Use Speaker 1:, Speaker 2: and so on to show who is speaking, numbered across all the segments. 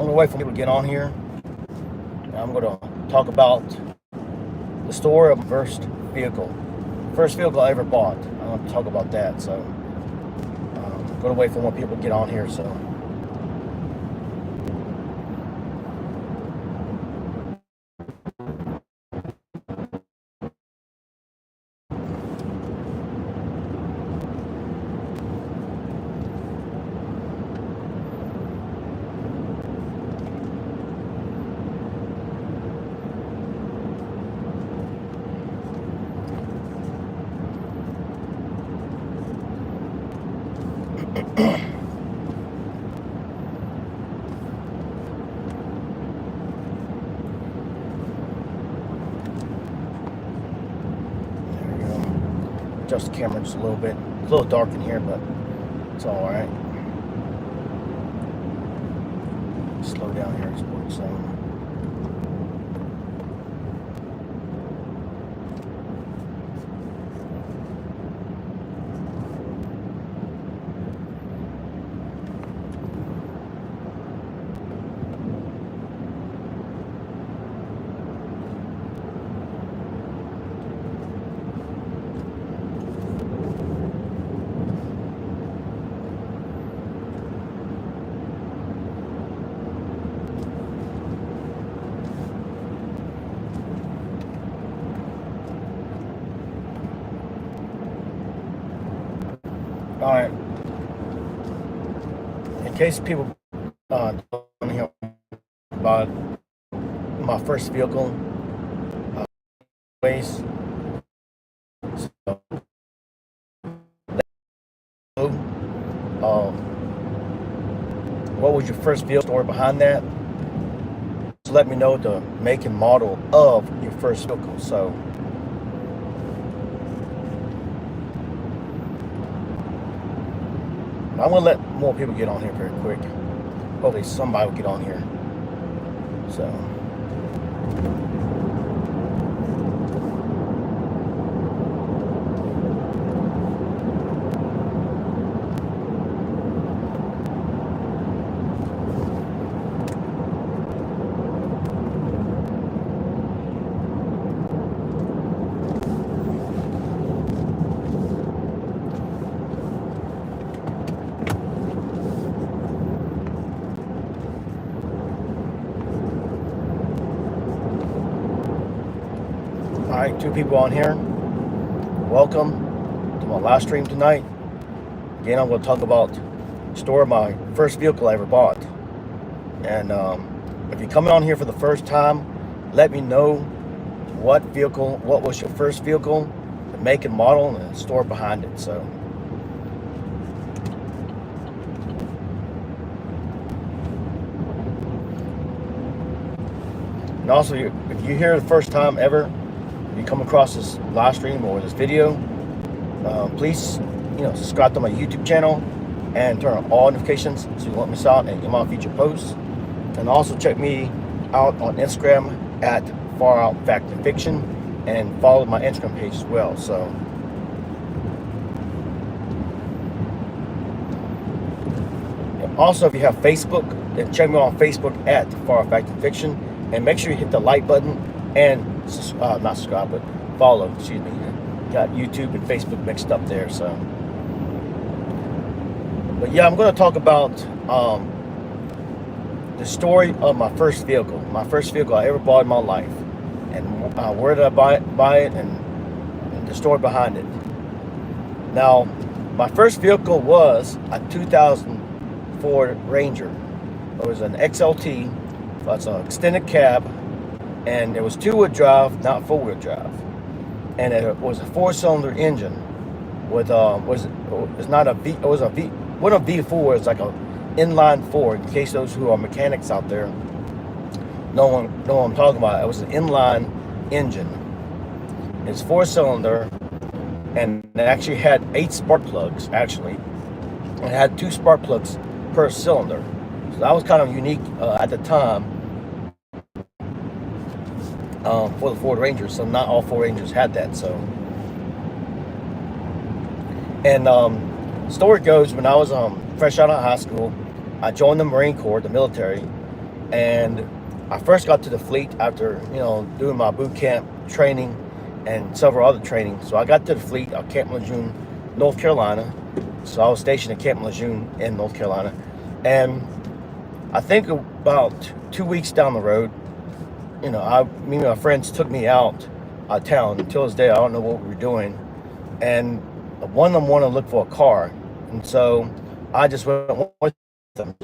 Speaker 1: gonna wait for people to get on here. I'm gonna talk about the story of my first vehicle. First vehicle I ever bought. I'm gonna talk about that. So I'm gonna wait for more people to get on here. So. Adjust the camera just a little bit. It's a little dark in here, but it's all right. Slow down here, sports zone. All right. In case people don't hear about my first vehicle, ways. So, what was your first vehicle story behind that? Just let me know the make and model of your first vehicle. So. I'm gonna let more people get on here very quick. Hopefully somebody will get on here. So. All right, 2 people on here. Welcome to my live stream tonight. Again, I'm going to talk about the story of my first vehicle I ever bought. And if you're coming on here for the first time, let me know what was your first vehicle, the make and model, and the story behind it. So. And also, if you're here the first time ever, you come across this live stream or this video, please, subscribe to my YouTube channel and turn on all notifications so you won't miss out on any of my future posts. And also check me out on Instagram at Far Out Fact and Fiction, and follow my Instagram page as well. So. And also, if you have Facebook, then check me out on Facebook at Far Out Fact and Fiction, and make sure you hit the like button and not subscribe, but follow. Excuse me. Got YouTube and Facebook mixed up there. So, but yeah, I'm going to talk about the story of my first vehicle. My first vehicle I ever bought in my life, and where did I buy it, and the story behind it. Now, my first vehicle was a 2000 Ford Ranger. It was an XLT. So it's an extended cab. And it was 2-wheel drive, not 4-wheel drive, and it was a 4-cylinder engine with wasn't a V4. It's like a inline 4. In case those who are mechanics out there know what I'm talking about, it was an inline engine. It's 4-cylinder, and it actually had 8 spark plugs. Actually, it had 2 spark plugs per cylinder, so that was kind of unique at the time. For the Ford Ranger, so not all Ford Rangers had that. So, and story goes, when I was fresh out of high school, I joined the Marine Corps, the military, And I first got to the fleet after, doing my boot camp training and several other trainings. So I got to the fleet at Camp Lejeune, North Carolina. So I was stationed at Camp Lejeune in North Carolina. And I think about 2 weeks down the road, me and my friends took me out of town. Until this day, I don't know what we were doing. And one of them wanted to look for a car. And so I just went with them.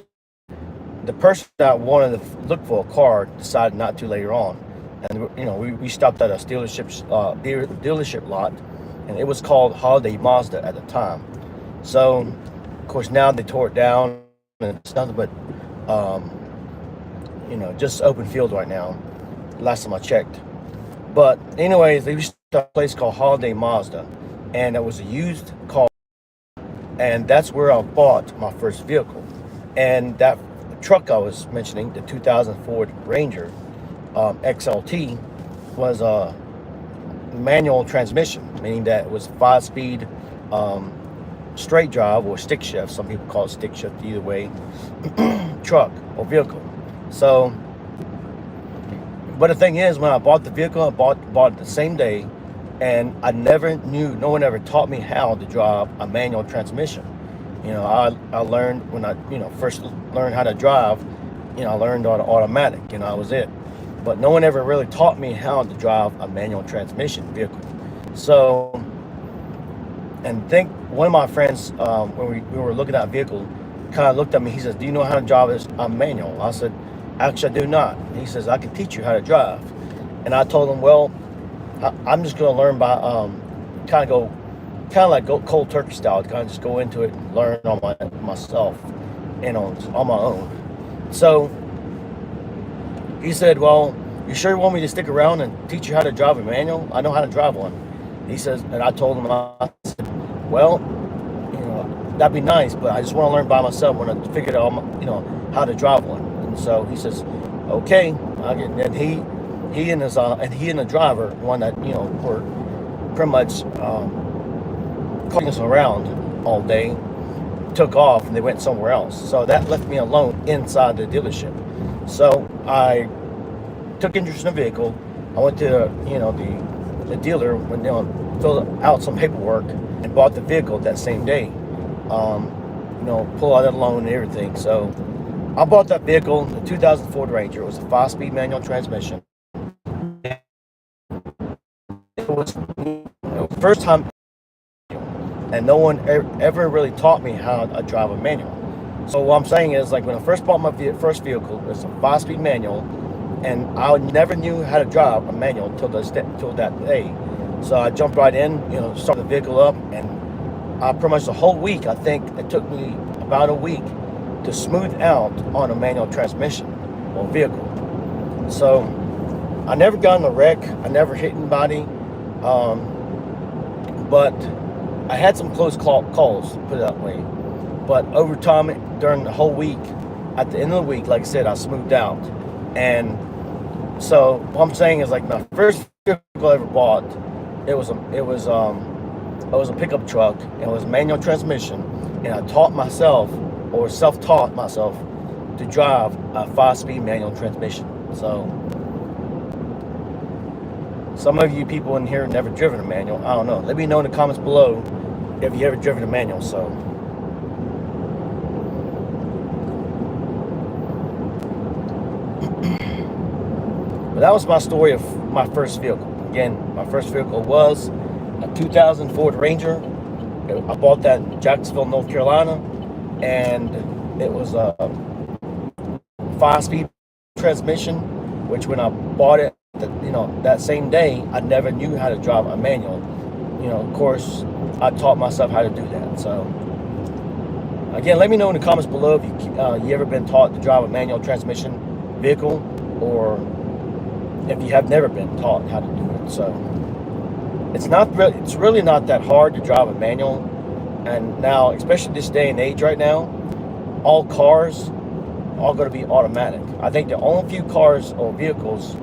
Speaker 1: The person that wanted to look for a car decided not to later on. And, we stopped at a dealership lot, and it was called Holiday Mazda at the time. So, of course, now they tore it down, and it's nothing but, just open field right now, last time I checked. But anyways, they used to have a place called Holiday Mazda, and it was a used car, and that's where I bought my first vehicle. And that truck I was mentioning, the 2000 Ford Ranger XLT, was a manual transmission, meaning that it was 5-speed straight drive or stick shift. Some people call it stick shift, either way, truck or vehicle. So, but the thing is, when I bought the vehicle, I bought it the same day, and I never knew, no one ever taught me how to drive a manual transmission. I learned when I, first learned how to drive, I learned on automatic, that was it. But no one ever really taught me how to drive a manual transmission vehicle. So, and think one of my friends, when we were looking at a vehicle, kind of looked at me. He says, "Do you know how to drive this manual?" I said, "Actually, I do not." He says, "I can teach you how to drive." And I told him, "Well, I'm just going to learn by kind of like go cold turkey style, kind of just go into it and learn on myself, on my own." So he said, "Well, you sure you want me to stick around and teach you how to drive a manual? I know how to drive one." He says, and I told him, I said, "Well, that'd be nice, but I just want to learn by myself when I figure out, how to drive one." And so he says, "Okay." And he and the driver, one that, were pretty much calling us around all day, took off and they went somewhere else. So that left me alone inside the dealership. So I took interest in the vehicle. I went to the dealer, filled out some paperwork and bought the vehicle that same day. Pull out that loan and everything. So I bought that vehicle, the 2000 Ford Ranger. It was a 5-speed manual transmission. It was first time, and no one ever really taught me how to drive a manual. So what I'm saying is, like, when I first bought my first vehicle, it was a 5-speed manual, and I never knew how to drive a manual till that day. So I jumped right in, started the vehicle up, and pretty much the whole week, I think it took me about a week to smooth out on a manual transmission or vehicle. So I never got in a wreck. I never hit anybody. But I had some close calls, put it that way. But over time, during the whole week, at the end of the week, like I said, I smoothed out. And so what I'm saying is, like, my first vehicle I ever bought, it was a pickup truck, and it was a manual transmission, and I taught myself, or self-taught myself, to drive a 5-speed manual transmission. So some of you people in here have never driven a manual. I don't know. Let me know in the comments below if you ever driven a manual. So but that was my story of my first vehicle. Again, my first vehicle was a 2000 Ford Ranger. I bought that in Jacksonville, North Carolina, and it was a 5-speed transmission, which when I bought it, that same day, I never knew how to drive a manual. Of course, I taught myself how to do that. So again, let me know in the comments below if you ever been taught to drive a manual transmission vehicle, or if you have never been taught how to do it. So it's really not that hard to drive a manual. And now, especially this day and age right now, all cars are going to be automatic. I think the only few cars or vehicles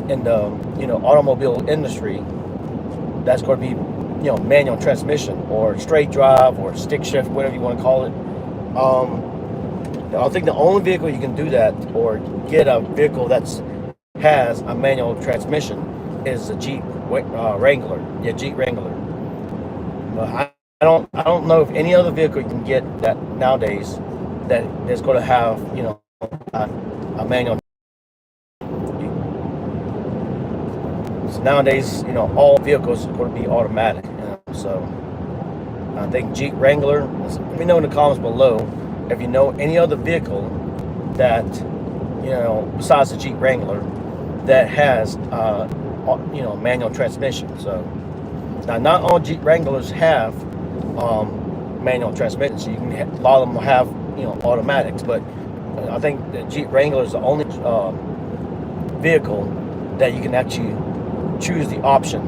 Speaker 1: in the automobile industry that's going to be manual transmission or straight drive or stick shift, whatever you want to call it. I think the only vehicle you can do that or get a vehicle that's has a manual transmission is a Jeep Wrangler. Yeah, Jeep Wrangler. But I don't know if any other vehicle you can get that nowadays that is going to have a manual. So nowadays all vehicles are going to be automatic. So I think Jeep Wrangler. Let me know in the comments below if you know any other vehicle that besides the Jeep Wrangler that has manual transmission. So now not all Jeep Wranglers have manual transmission. So you can a lot of them will have automatics, but I think the Jeep Wrangler is the only vehicle that you can actually choose the option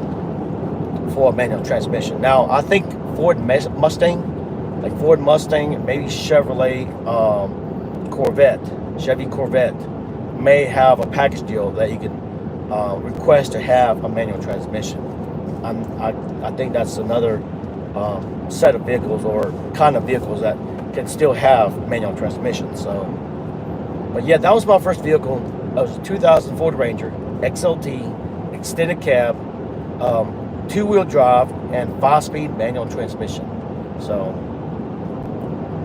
Speaker 1: for a manual transmission. Now I think Ford Mustang, maybe Chevrolet Chevy Corvette may have a package deal that you can request to have a manual transmission. I think that's another set of vehicles or kind of vehicles that can still have manual transmission. So, but yeah, that was my first vehicle. That was a 2000 Ford Ranger XLT extended cab, 2-wheel drive, and 5-speed manual transmission. So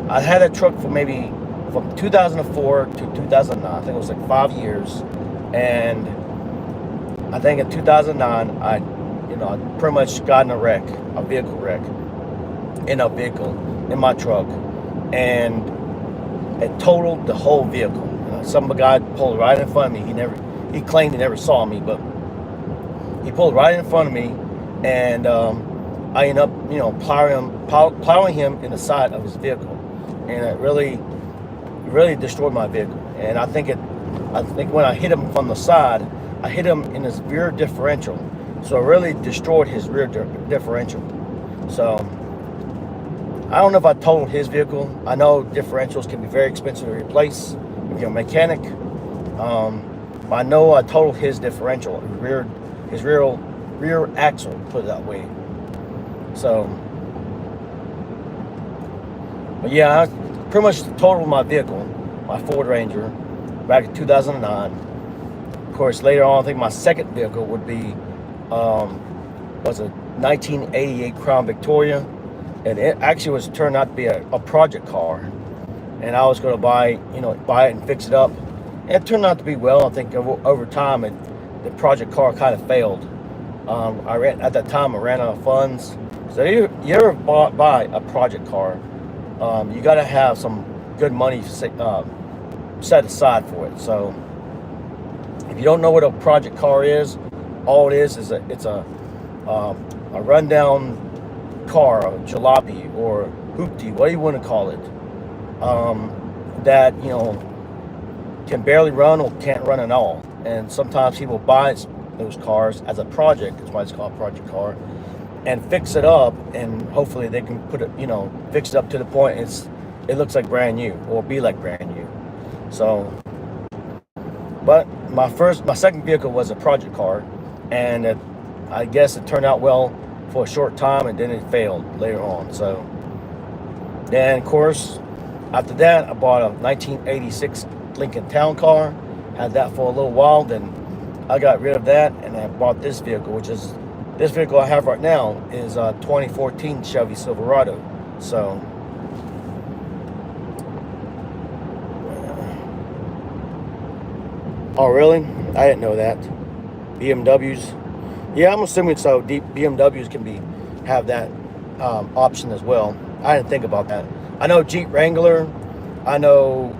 Speaker 1: I had that truck for maybe from 2004 to 2009. I think it was like 5 years. And I think in 2009, I pretty much got in a vehicle wreck, in my truck, and it totaled the whole vehicle. Some guy pulled right in front of me. He claimed he never saw me, but he pulled right in front of me, and I ended up, plowing him in the side of his vehicle, and it really destroyed my vehicle. And I think when I hit him from the side, I hit him in his rear differential, so it really destroyed his rear differential. So I don't know if I totaled his vehicle. I know differentials can be very expensive to replace if you're a mechanic. But I know I totaled his differential, his rear axle, put it that way. So, but yeah, I pretty much totaled my vehicle, my Ford Ranger, back in 2009. Of course, later on, I think my second vehicle would be was a 1988 Crown Victoria, and it actually turned out to be a project car, and I was going to buy it and fix it up. And it turned out to be well. I think over time, the project car kind of failed. At that time I ran out of funds. So you ever buy a project car, you got to have some good money set aside for it. So if you don't know what a project car is, all it is it's a rundown car, a jalopy or hoopty, what do you want to call it, that can barely run or can't run at all. And sometimes people buy those cars as a project, that's why it's called a project car, and fix it up, and hopefully they can put it, fix it up to the point it looks like brand new or be like brand new. So, but my second vehicle was a project car, and I guess it turned out well for a short time, and then it failed later on. So then, of course, after that, I bought a 1986 Lincoln Town Car, had that for a little while, then I got rid of that, and I bought this vehicle, which is this vehicle I have right now is a 2014 Chevy Silverado. So oh really? I didn't know that. BMWs, yeah, I'm assuming so. BMWs can have that option as well. I didn't think about that. I know Jeep Wrangler, I know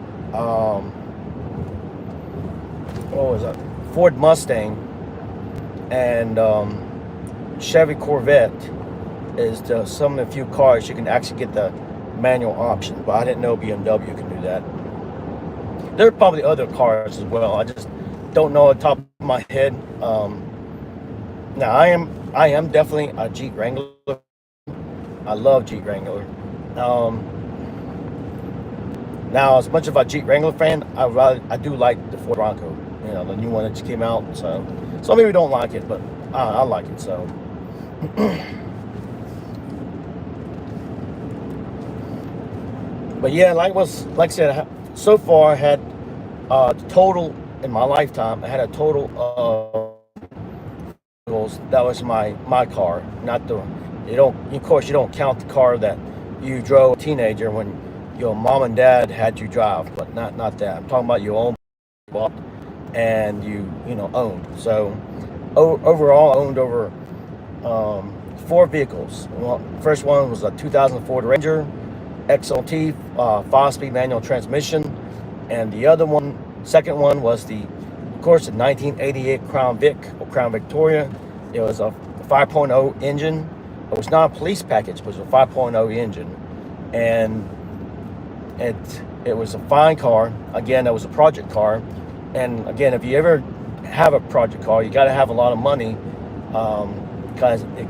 Speaker 1: what was that? Ford Mustang and Chevy Corvette is some of the few cars you can actually get the manual option, but I didn't know BMW can do that. There are probably other cars as well. I just don't know on top of my head. Now I am definitely a Jeep Wrangler. I love Jeep Wrangler. Now, as much of a Jeep Wrangler fan, I do like the Ford Bronco, the new one that just came out. So some people don't like it, but I like it. So, but yeah, like I said, so far I had total in my lifetime. I had a total of vehicles. That was my car, not the. You don't. Of course, you don't count the car that you drove as a teenager when your mom and dad had you drive, but not that. I'm talking about your own bought and you know owned. So overall, I owned over 4 vehicles. Well, first one was a 2000 Ford Ranger XLT 5-speed manual transmission, and the other one, second one, was of course, the 1988 Crown Vic or Crown Victoria. It was a 5.0 engine. It was not a police package, but it was a 5.0 engine, and it was a fine car. Again, it was a project car, and again, if you ever have a project car, you got to have a lot of money, because it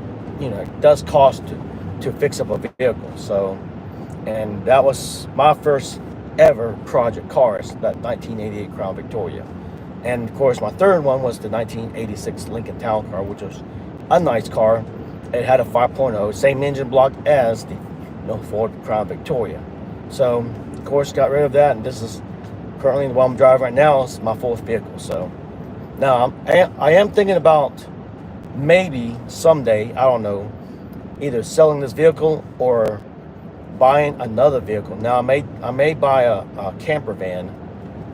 Speaker 1: does cost to fix up a vehicle. So, and that was my first ever project car, that 1988 Crown Victoria. And of course, my third one was the 1986 Lincoln Town Car, which was a nice car. It had a 5.0, same engine block as the Ford Crown Victoria. So, of course, got rid of that, and this is currently the one I'm driving right now. It's my 4th vehicle. So, now I am thinking about maybe someday, I don't know, either selling this vehicle or buying another vehicle. Now, I may buy a camper van,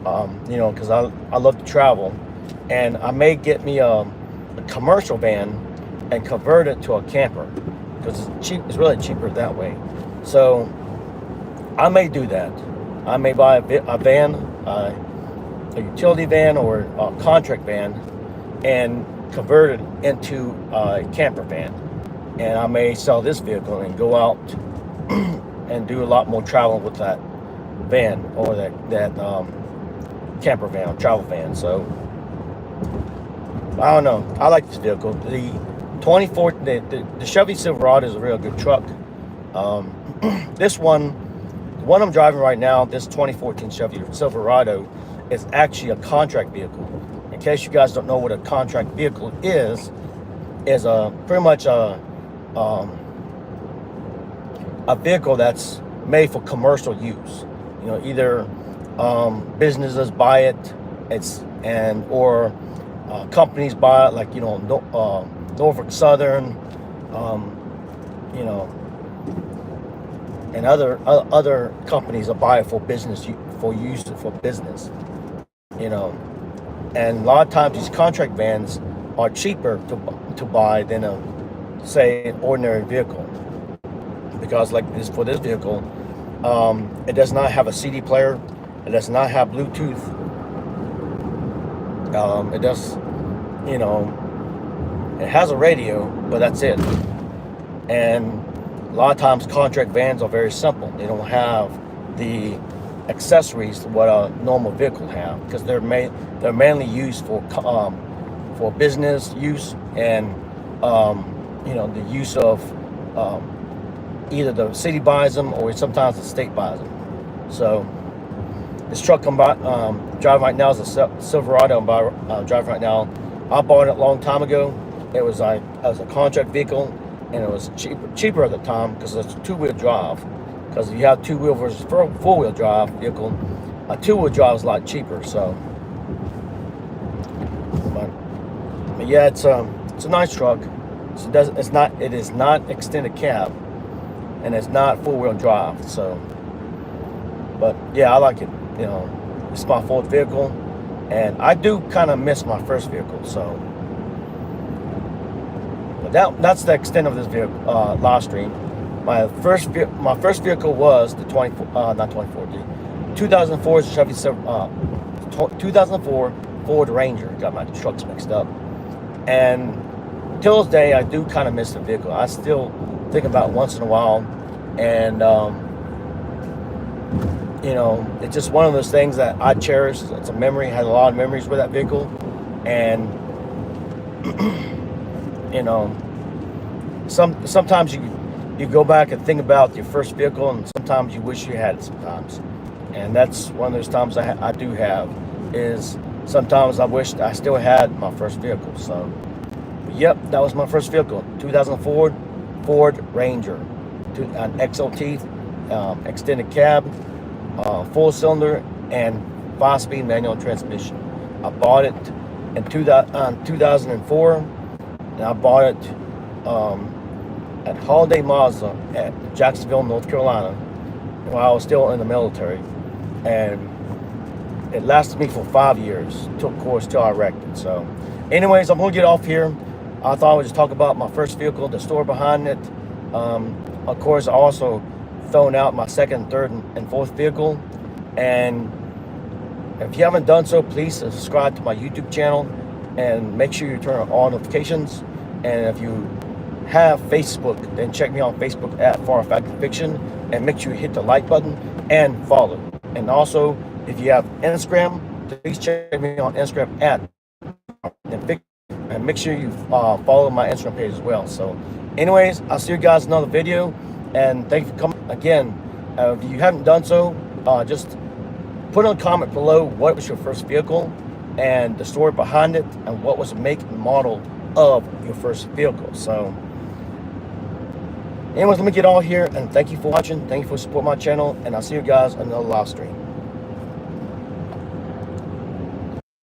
Speaker 1: because I love to travel, and I may get me a commercial van and convert it to a camper, because it's cheap. It's really cheaper that way. So I may do that. I may buy a van, a utility van or a contract van, and convert it into a camper van. And I may sell this vehicle and go out and do a lot more travel with that van, or that camper van or travel van. So I don't know. I like this vehicle. The Chevy Silverado is a real good truck. This one, the one I'm driving right now, this 2014 Chevy Silverado, is actually a contract vehicle. In case you guys don't know what a contract vehicle is pretty much a vehicle that's made for commercial use. Either businesses buy it, or companies buy it, like Norfolk Southern, and other companies will buy it for business, for use for business. And a lot of times these contract vans are cheaper to buy than say an ordinary vehicle, because like this, for this vehicle, it does not have a CD player, it does not have Bluetooth, it does, it has a radio, but that's it. And a lot of times contract vans are very simple. They don't have the accessories what a normal vehicle have, because they're mainly used for business use, and the use of either the city buys them or sometimes the state buys them. So this truck I'm driving right now is a Silverado. I'm driving right now. I bought it a long time ago. It was a contract vehicle, and it was cheaper at the time because it's 2-wheel drive. Because if you have 2-wheel versus 4-wheel drive vehicle, a 2-wheel drive is a lot cheaper. So, but yeah, it's a nice truck. So it is not extended cab, and it's not 4-wheel drive. So, but yeah, I like it. It's my 4th vehicle, and I do kind of miss my first vehicle. So, but that's the extent of this vehicle live stream. My first vehicle was the 2004 Chevy 2004 Ford Ranger. Got my trucks mixed up, and till this day I do kind of miss the vehicle. I still think about it once in a while, and it's just one of those things that I cherish. It's a memory. I had a lot of memories with that vehicle, and sometimes you go back and think about your first vehicle, and sometimes you wish you had it sometimes. And that's one of those times I do have, is sometimes I wish I still had my first vehicle. So, yep, that was my first vehicle, 2004 Ford Ranger, an XLT, extended cab, full cylinder, and 5-speed manual transmission. I bought it in 2004, and I bought it at Holiday Mazda at Jacksonville, North Carolina, while I was still in the military. And it lasted me for 5 years, of course, till I wrecked it. So anyways, I'm gonna get off here. I thought I would just talk about my first vehicle, the story behind it. Of course, I also thrown out my second, third, and fourth vehicle. And if you haven't done so, please subscribe to my YouTube channel and make sure you turn on all notifications. And if you have Facebook, then check me on Facebook at Far Factor Fiction, and make sure you hit the like button and follow. And also, if you have Instagram, please check me on Instagram at and make sure you follow my Instagram page as well. So anyways, I'll see you guys in another video, and thank you for coming again. If you haven't done so, just put a comment below what was your first vehicle and the story behind it, and what was the make and model of your first vehicle. So anyways, let me get all here, and thank you for watching. Thank you for supporting my channel, and I'll see you guys on another live stream.